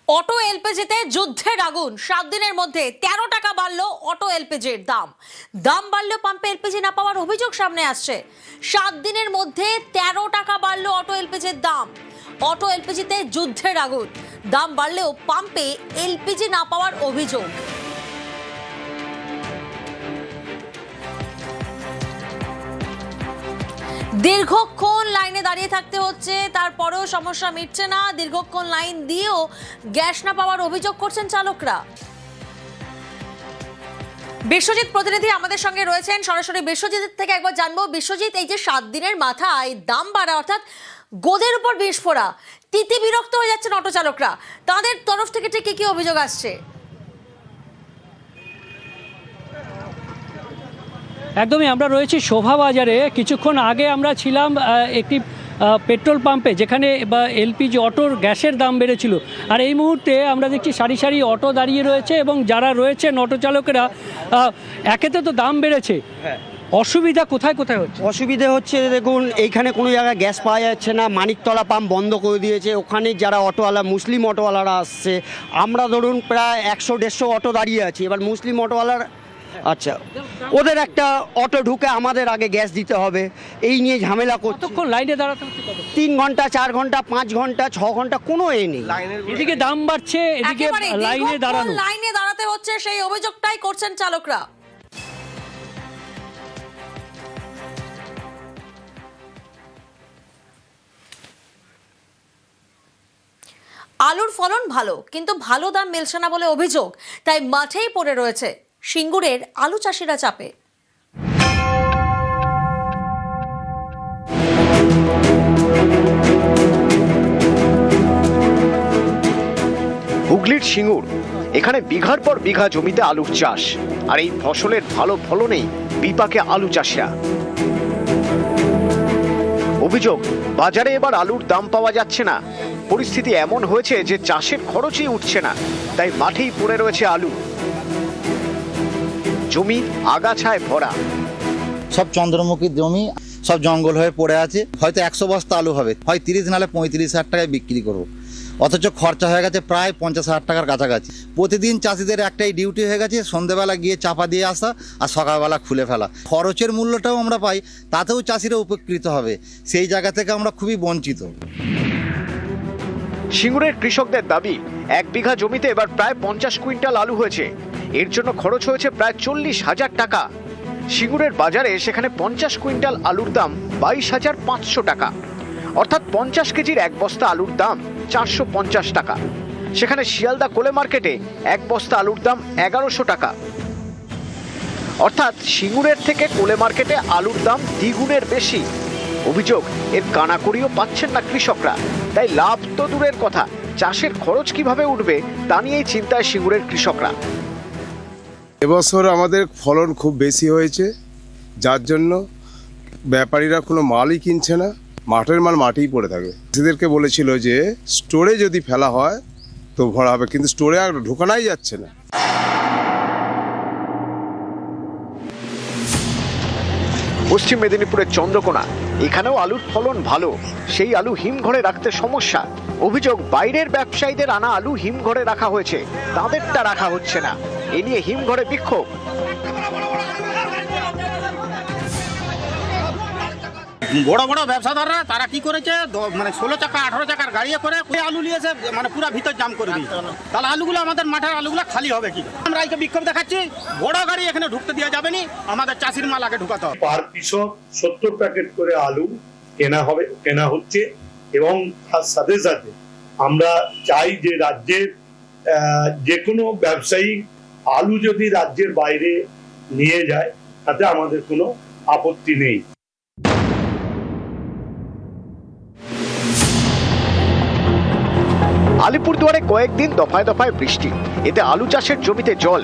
Auto এলপিজিতে যুদ্ধের আগুন। 7 দিনের মধ্যে 13 টাকা বাড়লো অটো এলপিজির দাম। দাম বাড়লেও পাম্পে এলপিজি না পাওয়ার অভিযোগ সামনে আসছে। 7 দিনের মধ্যে 13 টাকা বাড়লো অটো এলপিজির দাম। অটো এলপিজিতে যুদ্ধের আগুন, দাম বাড়লেও পাম্পে এলপিজি না পাওয়ার অভিযোগ। দীর্ঘক্ষণ লাইনে দাঁড়িয়ে থাকতে হচ্ছে, তারপরেও সমস্যা মিটছে না। দীর্ঘক্ষণ লাইন দিয়েও গ্যাস না পাওয়ার অভিযোগ করছেন চালকরা। বিশ্বজিৎ প্রতিনিধি আমাদের সঙ্গে রয়েছেন সরাসরি। বিশ্বজিৎ থেকে একবার জানবো, বিশ্বজিৎ, এই যে 7 দিনের মাথায় দাম বাড়া, অর্থাৎ গোদের উপর বিষ ফোড়া, তিতি বিরক্ত হয়ে যাচ্ছেন অটো চালকরা, তাদের তরফ থেকে ঠিক কি অভিযোগ আসছে? একদমই, আমরা রয়েছি শোভাবাজারে। কিছুক্ষণ আগে আমরা ছিলাম একটি পেট্রোল পাম্পে, যেখানে এলপিজি অটোর গ্যাসের দাম বেড়েছিল। আর এই মুহূর্তে আমরা দেখছি সারি সারি অটো দাঁড়িয়ে রয়েছে, এবং যারা রয়েছেন অটো চালকেরা, একেতে তো দাম বেড়েছে, অসুবিধা কোথায় কোথায় হচ্ছে? অসুবিধে হচ্ছে, দেখুন এইখানে কোনো জায়গায় গ্যাস পাওয়া যাচ্ছে না। মানিকতলা পাম্প বন্ধ করে দিয়েছে। ওখানে যারা অটোওয়ালা, মুসলিম অটোওয়ালারা আসছে, আমরা ধরুন প্রায় 100-150 অটো দাঁড়িয়ে আছি। এবার মুসলিম অটোওয়ালার, আচ্ছা, ওদের একটা অটো ঢুকে আমাদের আগে গ্যাস দিতে হবে, এই নিয়ে ঝামেলা করছে। কতক্ষণ লাইনে দাঁড়াতে হচ্ছে? 3 ঘন্টা, 4 ঘন্টা, 5 ঘন্টা, 6 ঘন্টা, কোনো এ নেই। এদিকে দাম বাড়ছে, এদিকে লাইনে দাঁড়াতে হচ্ছে, সেই অভিযোগটাই করছেন চালকরা। আলুর ফলন ভালো, কিন্তু ভালো দাম মিলছে না বলে অভিযোগ। তাই মাঠেই পড়ে রয়েছে সিঙ্গুরের আলু চাষিরা চাপে। হুগলির সিঙ্গুর, এখানে বিঘার পর বিঘা জমিতে আলুর চাষ, আর এই ফসলের ভালো ফলনেই বিপাকে আলু চাষিরা। অভিযোগ, বাজারে এবার আলুর দাম পাওয়া যাচ্ছে না। পরিস্থিতি এমন হয়েছে যে চাষের খরচই উঠছে না, তাই মাঠেই পড়ে রয়েছে আলু। জমি আগাছায় ভরা, সব চন্দ্রমুখী জমি, সব জঙ্গল হয়ে পড়ে আছে। হয়তো 100 বস্তা আলু হবে, হয় 30 নাহলে 35,000 টাকায় বিক্রি করব। অথচ খরচা হয়ে গেছে প্রায় 50,000 টাকার কাছাকাছি। প্রতিদিন চাষিদের একটাই ডিউটি হয়ে গেছে, সন্ধ্যেবেলা গিয়ে চাপা দিয়ে আসা আর সকালবেলা খুলে ফেলা। খরচের মূল্যটাও আমরা পাই, তাতেও চাষিরা উপকৃত হবে, সেই জায়গা থেকে আমরা খুবই বঞ্চিত। সিঙ্গুরের কৃষকদের দাবি, 1 বিঘা জমিতে এবার প্রায় 50 কুইন্টাল আলু হয়েছে। এর জন্য খরচ হয়েছে প্রায় 40,000 টাকা। সিঙ্গুরের বাজারে সেখানে 50 কুইন্টাল আলুর দাম 22,500 টাকা, অর্থাৎ 50 কেজির 1 বস্তা আলুর দাম 450 টাকা। সেখানে শিয়ালদা কোলে মার্কেটে 1 বস্তা আলুর দাম 1100 টাকা। অর্থাৎ সিঙ্গুরের থেকে কোলে মার্কেটে আলুর দাম দ্বিগুণের বেশি। অভিযোগ, এর কানাকড়িও পাচ্ছেন না কৃষকরা। তাই লাভ তো দূরের কথা, চাষের খরচ কিভাবে উঠবে তা নিয়েই চিন্তায় সিঙ্গুরের কৃষকরা। এবছর আমাদের ফলন খুব বেশি হয়েছে, যার জন্য ব্যাপারীরা কোনো মালই কিনছে না। মাঠের মাল মাঠেই পড়ে থাকে। চাষিদেরকে বলেছিল যে স্টোরে যদি ফেলা হয় তো ভরা হবে, কিন্তু স্টোরে আর ঢোকানোই যাচ্ছে না। পশ্চিম মেদিনীপুরের চন্দ্রকোনা, এখানেও আলুর ফলন ভালো, সেই আলু হিমঘরে রাখতে সমস্যা। অভিযোগ, বাইরের ব্যবসায়ীদের আনা আলু হিমঘরে রাখা হয়েছে, তাদেরটা রাখা হচ্ছে না। এ নিয়ে হিমঘরে বিক্ষোভ। বড় বড় ব্যবসাদাররা তারা কি করেছে, মানে 16 চাকা 18 চাকার গাড়ি করে আলু নিয়েছে, মানে পুরো ভিতর জাম করে দিয়েছে। তাহলে আলুগুলো, আমাদের মাঠের আলুগুলো খালি হবে কি? আমরা এই বিক্ষোভ দেখাচ্ছি, বড় গাড়ি এখানে ঢুকতে দেওয়া যাবে না, আমাদের চাষির মাল আগে ঢুকাতে হবে। পার কৃষক 70 প্যাকেট করে আলু কেনা হচ্ছে, এবং তার সাথে সাথে আমরা চাই যে রাজ্যের যে কোনো ব্যবসায়ী আলু যদি রাজ্যের বাইরে নিয়ে যায় তাতে আমাদের কোনো আপত্তি নেই। আলিপুরদুয়ারে কয়েকদিন দফায় দফায় বৃষ্টি, এতে আলু চাষের জমিতে জল।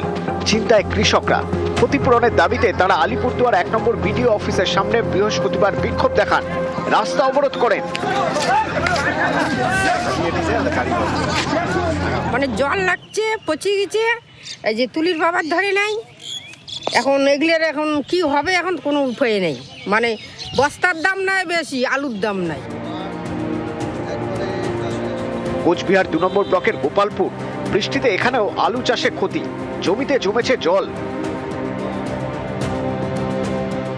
চিন্তায় কৃষকরা। ক্ষতিপূরণের দাবিতে তারা আলিপুরদুয়ার 1 নম্বর বিডিও অফিসের সামনে বৃহস্পতিবার বিক্ষোভ দেখান, রাস্তা অবরোধ করেন। মানে জল লাগছে, পচে গেছে, এই যে তুলির বাবার ধরে নাই। এখন এগুলোর এখন কি হবে, এখন কোনো উপায় নেই। মানে বস্তার দাম নাই বেশি, আলুর দাম নাই। কোচবিহার 2 নম্বর ব্লকের গোপালপুর, বৃষ্টিতে এখানেও আলু চাষে ক্ষতি, জমিতে জমেছে জল।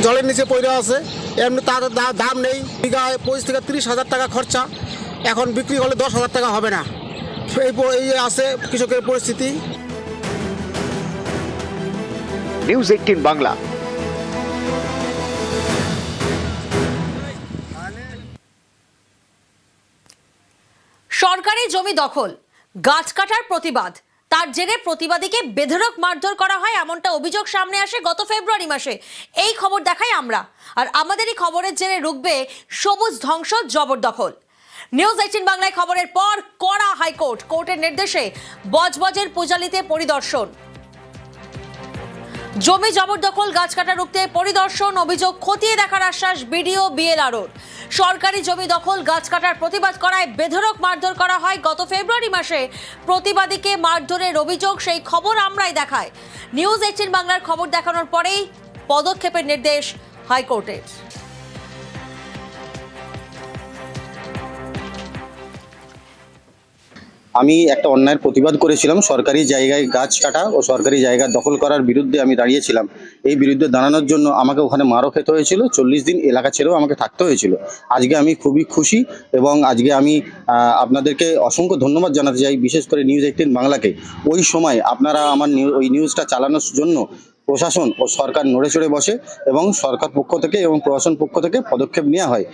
জলের নিচে পড়ে আছে, এমনি তার দাম নেই। বিঘায় 25 থেকে 30,000 টাকা খরচা, এখন বিক্রি হলে 10,000 টাকা হবে না। এই আছে কৃষকের পরিস্থিতি। নিউজ 18 বাংলা। সরকারি জমি দখল, গাছ কাটার প্রতিবাদ, তার জেরে প্রতিবাদীকে বেধড়ক মারধর করা হয় এমনটা অভিযোগ সামনে আসে গত ফেব্রুয়ারি মাসে। এই খবর দেখাই আমরা, আর আমাদের এই খবরের জেরে রুখবে সবুজ ধ্বংস জবরদখল। নিউজ 18 বাংলায় খবরের পর কড়া হাইকোর্ট, কোর্টের নির্দেশে বজবজের পূজালিতে পরিদর্শন। জমি জবরদখল, গাছ কাটা রুখতে পরিদর্শন, অভিযোগ খতিয়ে দেখার আশ্বাস বিডিও বিএলআরওর। সরকারি জমি দখল, গাছ কাটার প্রতিবাদ করায় বেধড়ক মারধর করা হয় গত ফেব্রুয়ারি মাসে। প্রতিবাদীকে মারধরের অভিযোগ, সেই খবর আমরাই দেখাই। নিউজ 18 বাংলার খবর দেখানোর পরেই পদক্ষেপের নির্দেশ হাইকোর্টের। আমি একটা অন্যায়ের প্রতিবাদ করেছিলাম, সরকারি জায়গায় গাছ কাটা ও সরকারি জায়গা দখল করার বিরুদ্ধে আমি দাঁড়িয়েছিলাম। এই বিরুদ্ধে দাঁড়ানোর জন্য আমাকে ওখানে মারও খেতে হয়েছিল, 40 দিন এলাকা ছেড়েও আমাকে থাকতে হয়েছিল। আজকে আমি খুবই খুশি এবং আজকে আমি আপনাদেরকে অসংখ্য ধন্যবাদ জানাতে চাই, বিশেষ করে নিউজ 18 বাংলাকে। ওই সময় আপনারা আমার ওই নিউজটা চালানোর জন্য প্রশাসন ও সরকার নড়ে চড়ে বসে এবং সরকার পক্ষ থেকে এবং প্রশাসন পক্ষ থেকে পদক্ষেপ নেওয়া হয়।